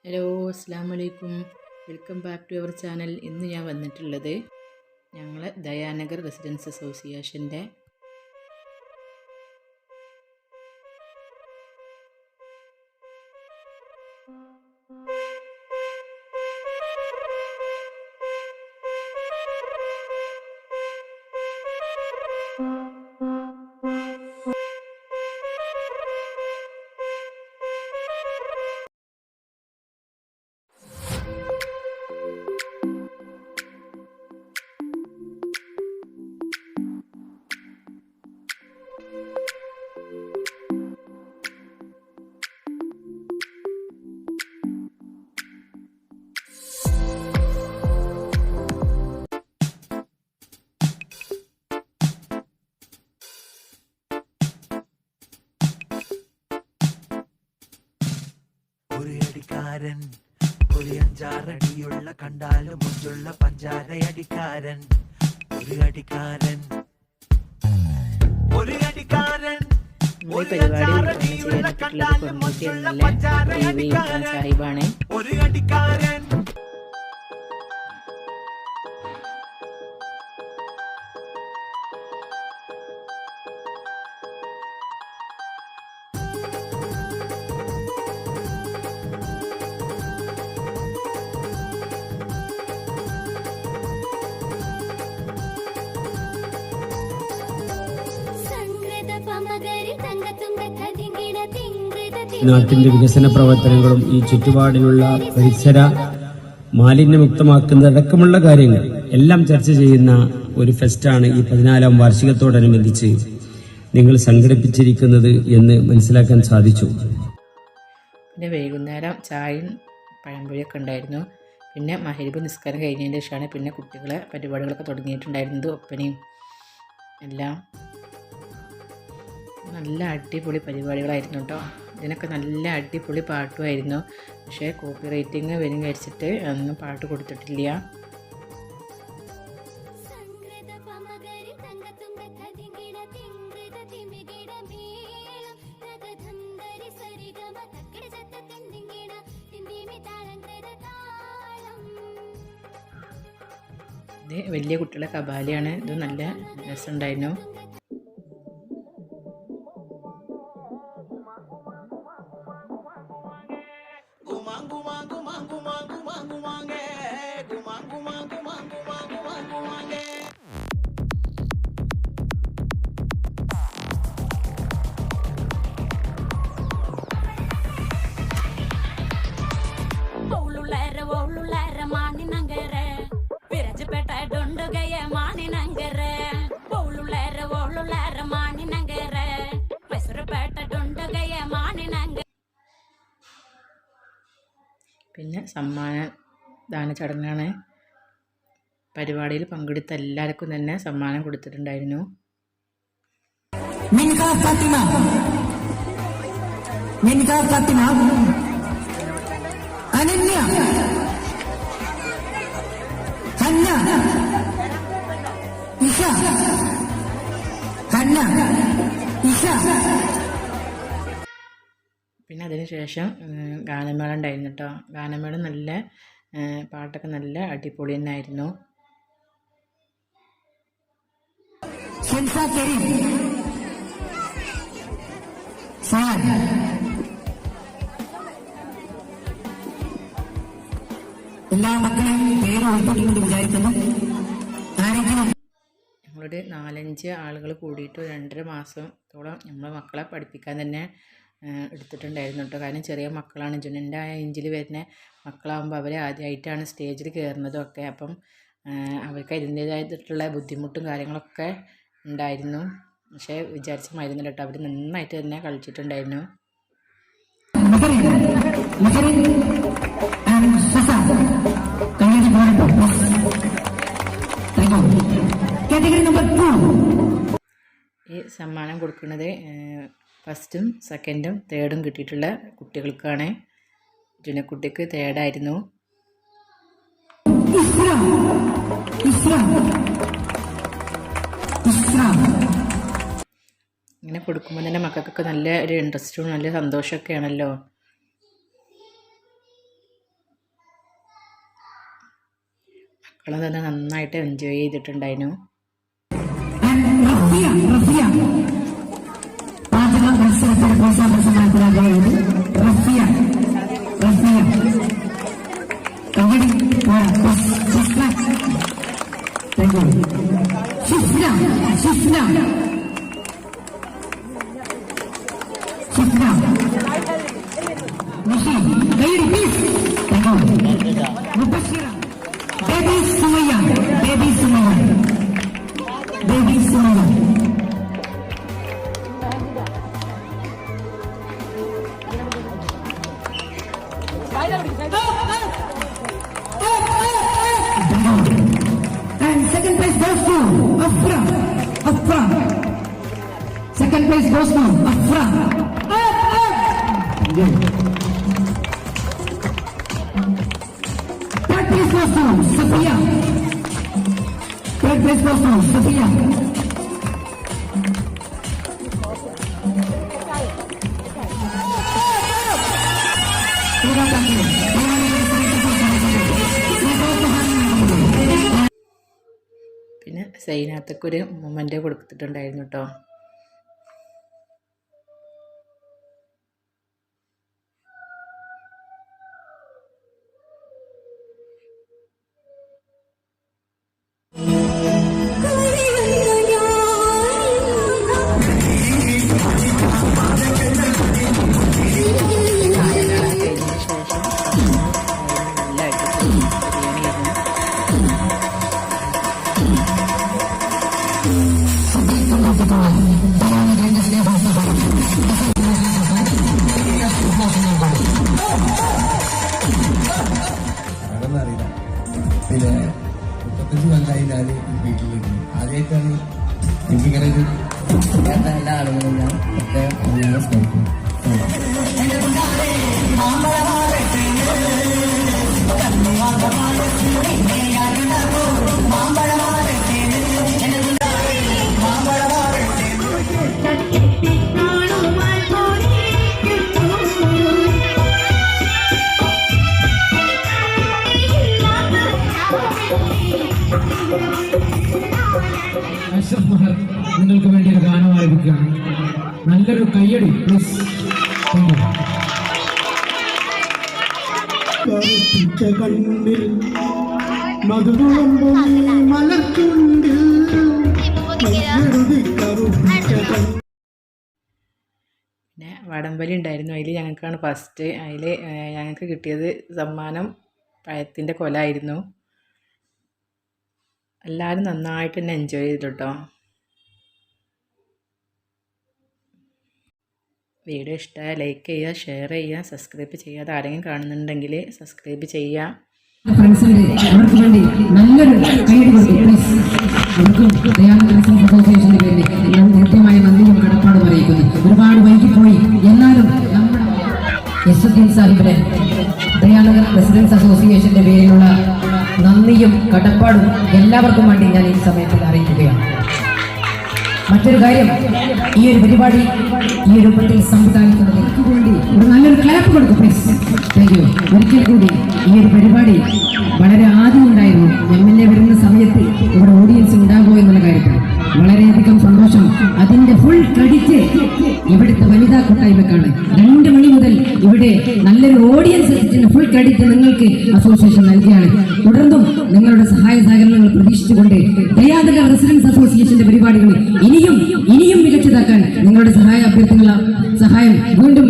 Hello, അസ്സലാമു അലൈക്കും. Welcome back to our channel. ഇന്ന് ഞാൻ വന്നിട്ടുള്ളത് ഞങ്ങൾ ദയാനഗർ റെസിഡൻസ് അസോസിയേഷൻ്റെ ഒരു അടിക്കാരൻ, ഒരു അഞ്ചാറടിയുള്ള കണ്ടാലും മുഞ്ചുള്ള പഞ്ചാരയടിക്കാരൻ. ഒരു അടിക്കാരൻ, ഒരു അടിക്കാരൻ, ഒരു അഞ്ചാറടിയുള്ള കണ്ടാലും മുഞ്ചുള്ള പഞ്ചാരയടിക്കാരൻ. ഒരു അടിക്കാരൻ. നാട്ടിന്റെ വികസന പ്രവർത്തനങ്ങളും ഈ ചുറ്റുപാടിലുള്ള പരിസര മാലിന്യമുക്തമാക്കുന്നതടക്കമുള്ള കാര്യങ്ങൾ എല്ലാം ചർച്ച ചെയ്യുന്ന ഒരു ഫെസ്റ്റാണ് ഈ 14ാം വാർഷികത്തോടനുബന്ധിച്ച് നിങ്ങൾ സംഘടിപ്പിച്ചിരിക്കുന്നത് എന്ന് മനസ്സിലാക്കാൻ സാധിച്ചു. പിന്നെ വൈകുന്നേരം ചായയും പഴംപൊരിയൊക്കെ ഉണ്ടായിരുന്നു. പിന്നെ മഗ്‌രിബ് നിസ്കാരം കഴിഞ്ഞതിന് ശേഷമാണ് പിന്നെ കുട്ടികളെ പരിപാടികളൊക്കെ തുടങ്ങിയിട്ടുണ്ടായിരുന്നത്. ഒപ്പനയും എല്ലാം നല്ല അടിപൊളി പരിപാടികളായിരുന്നു കേട്ടോ. ഇതിനൊക്കെ നല്ല അടിപൊളി പാട്ടുമായിരുന്നു. പക്ഷേ കോപ്പി റൈറ്റിങ് വരും വിചാരിച്ചിട്ട് ഒന്നും പാട്ട് കൊടുത്തിട്ടില്ല. ഇത് വലിയ കുട്ടികളെ കബാലിയാണ്. ഇത് നല്ല രസമുണ്ടായിരുന്നു. പിന്നെ സമ്മാനദാന ചടങ്ങാണ്. പരിപാടിയിൽ പങ്കെടുത്ത എല്ലാവർക്കും തന്നെ സമ്മാനം കൊടുത്തിട്ടുണ്ടായിരുന്നു. അനന്യ, ഹന്ന, ഇഷ, ഹന്ന, ഇഷ. പിന്നെ അതിനുശേഷം ഗാനമേള ഉണ്ടായിരുന്നു കേട്ടോ. ഗാനമേള നല്ല പാട്ടൊക്കെ നല്ല അടിപൊളി തന്നെ ആയിരുന്നു. എല്ലാ മക്കളെയും പേര് ഉൾപ്പെട്ടുകൊണ്ട് വിചാരിക്കുന്നു. ഞങ്ങളൊരു 4-5 ആളുകൾ കൂടിയിട്ട് 2.5 മാസത്തോളം നമ്മളെ മക്കളെ പഠിപ്പിക്കാൻ തന്നെ എടുത്തിട്ടുണ്ടായിരുന്നു കേട്ടോ. കാരണം ചെറിയ മക്കളാണ്, ജുനൻ്റെ ആ ഏജിൽ വരുന്ന മക്കളാകുമ്പോൾ അവർ ആദ്യമായിട്ടാണ് സ്റ്റേജിൽ കയറുന്നതൊക്കെ. അപ്പം അവർക്ക് അതിൻ്റേതായിട്ടുള്ള ബുദ്ധിമുട്ടും കാര്യങ്ങളൊക്കെ ഉണ്ടായിരുന്നു. പക്ഷേ വിചാരിച്ച മരുന്നില്ല കേട്ടോ. അവർ നന്നായിട്ട് തന്നെ കളിച്ചിട്ടുണ്ടായിരുന്നു. ഈ സമ്മാനം കൊടുക്കുന്നത് ഫസ്റ്റും സെക്കൻഡും തേർഡും കിട്ടിയിട്ടുള്ള കുട്ടികൾക്കാണ്. ജുനക്കുട്ടിക്ക് തേർഡായിരുന്നു. ഇങ്ങനെ കൊടുക്കുമ്പോൾ തന്നെ മക്കൾക്കൊക്കെ നല്ല ഒരു ഇൻട്രസ്റ്റും നല്ല സന്തോഷമൊക്കെയാണല്ലോ. മക്കളും തന്നെ നന്നായിട്ട് എൻജോയ് ചെയ്തിട്ടുണ്ടായിരുന്നു. റഫിയ പാചക മത്സരത്തിൽ പ്രോത്സാഹനമാക്കുന്നത് Rafiya kabaddi And second place goes to Afra. Second place goes to Afra. Third place goes to Sophia. പിന്നെ സൈനാത്തൊക്കെ മൊമെൻ്റ് കൊടുത്തിട്ടുണ്ടായിരുന്നു കേട്ടോ. അതൊന്നറിയില്ല. പിന്നെ 35 കൊല്ലമായി ഞാൻ വീട്ടിലുണ്ട്. ആദ്യമായിട്ടാണ് എനിക്കിങ്ങനെ എല്ലാ ആളുകളും ഞാൻ പ്രത്യേകം സ്നേഹിക്കുന്നു. നിങ്ങൾക്ക് വേണ്ടി ഒരു ഗാനം ആരംഭിക്കുകയാണ്. നല്ലൊരു കയ്യടി പ്ലീസ്. കണ്ണിൽ മധുരമ്പും മലർത്തുണ്ടിൽ പിന്നെ വടംവലി ഉണ്ടായിരുന്നു. അതിൽ ഞങ്ങൾക്കാണ് ഫസ്റ്റ്. അതിൽ ഞങ്ങൾക്ക് കിട്ടിയത് സമ്മാനം പഴത്തിൻ്റെ കൊലായിരുന്നു. എല്ലാവരും നന്നായിട്ട് തന്നെ എൻജോയ് ചെയ്തു കേട്ടോ. വീഡിയോ ഇഷ്ടമായ ലൈക്ക് ചെയ്യുക, ഷെയർ ചെയ്യുക, സബ്സ്ക്രൈബ് ചെയ്യാതെ ആരെങ്കിലും കാണുന്നുണ്ടെങ്കിൽ സബ്സ്ക്രൈബ് ചെയ്യുക. ഫ്രണ്ട്സിന്റെ അവർക്ക് വേണ്ടി നല്ലൊരു കൈയ്യടി കൊടുക്കും പ്ലീസ്. അവർക്കും ദയാനന്ദ അസോസിയേഷന്റെ പേരിൽ ഞാൻ കൃത്യമായ നന്ദിയും കടപ്പാടും അറിയിക്കുന്നു. ഒരുപാട് വൈകിപ്പോയി, എന്നാലും നമ്മുടെ യസുദ്ദീൻ സാഹിബിനെ ദയാനന്ദ റെസിഡൻസ് അസോസിയേഷന്റെ പേരിലുള്ള നന്ദിയും കടപ്പാടും എല്ലാവർക്കും വേണ്ടി ഞാൻ ഈ സമയത്ത് അറിയിക്കുകയാണ്. മറ്റൊരു കാര്യം, ഈ ഒരു പരിപാടി ഈ രൂപത്തിൽ സംവിധാനിക്കുന്നത് എനിക്ക് വേണ്ടി ഒരു നല്ലൊരു ക്ലാപ്പ് കൊടുക്കും പ്ലീസ്. Thank you. ഒരിക്കൽ കൂടി ഈ ഒരു പരിപാടി വളരെ ആദ്യം ഉണ്ടായിരുന്നു. MLA വരുന്ന സമയത്ത് ഇവിടെ ഓഡിയൻസ് ഉണ്ടാകുമോ എന്നുള്ള കാര്യത്തിൽ വളരെയധികം സന്തോഷം. അതിന്റെ ഫുൾ ക്രെഡിറ്റ് ഇവിടുത്തെ വനിതാ കൂട്ടായ്മക്കാണ്. 2 മണി മുതൽ ഇവിടെ നല്ലൊരു ഓഡിയൻസ് എത്തിച്ചതിന് ഫുൾ ക്രെഡിറ്റ് നിങ്ങൾക്ക് അസോസിയേഷൻ നൽകിയാണ്. തുടർന്നും നിങ്ങളുടെ സഹായ സഹകരണങ്ങൾ പ്രതീക്ഷിച്ചുകൊണ്ട് ദയാനന്ദ റെസിഡൻസ് അസോസിയേഷന്റെ പരിപാടികൾ ഇനിയും മികച്ചതാക്കാൻ നിങ്ങളുടെ സഹായം വീണ്ടും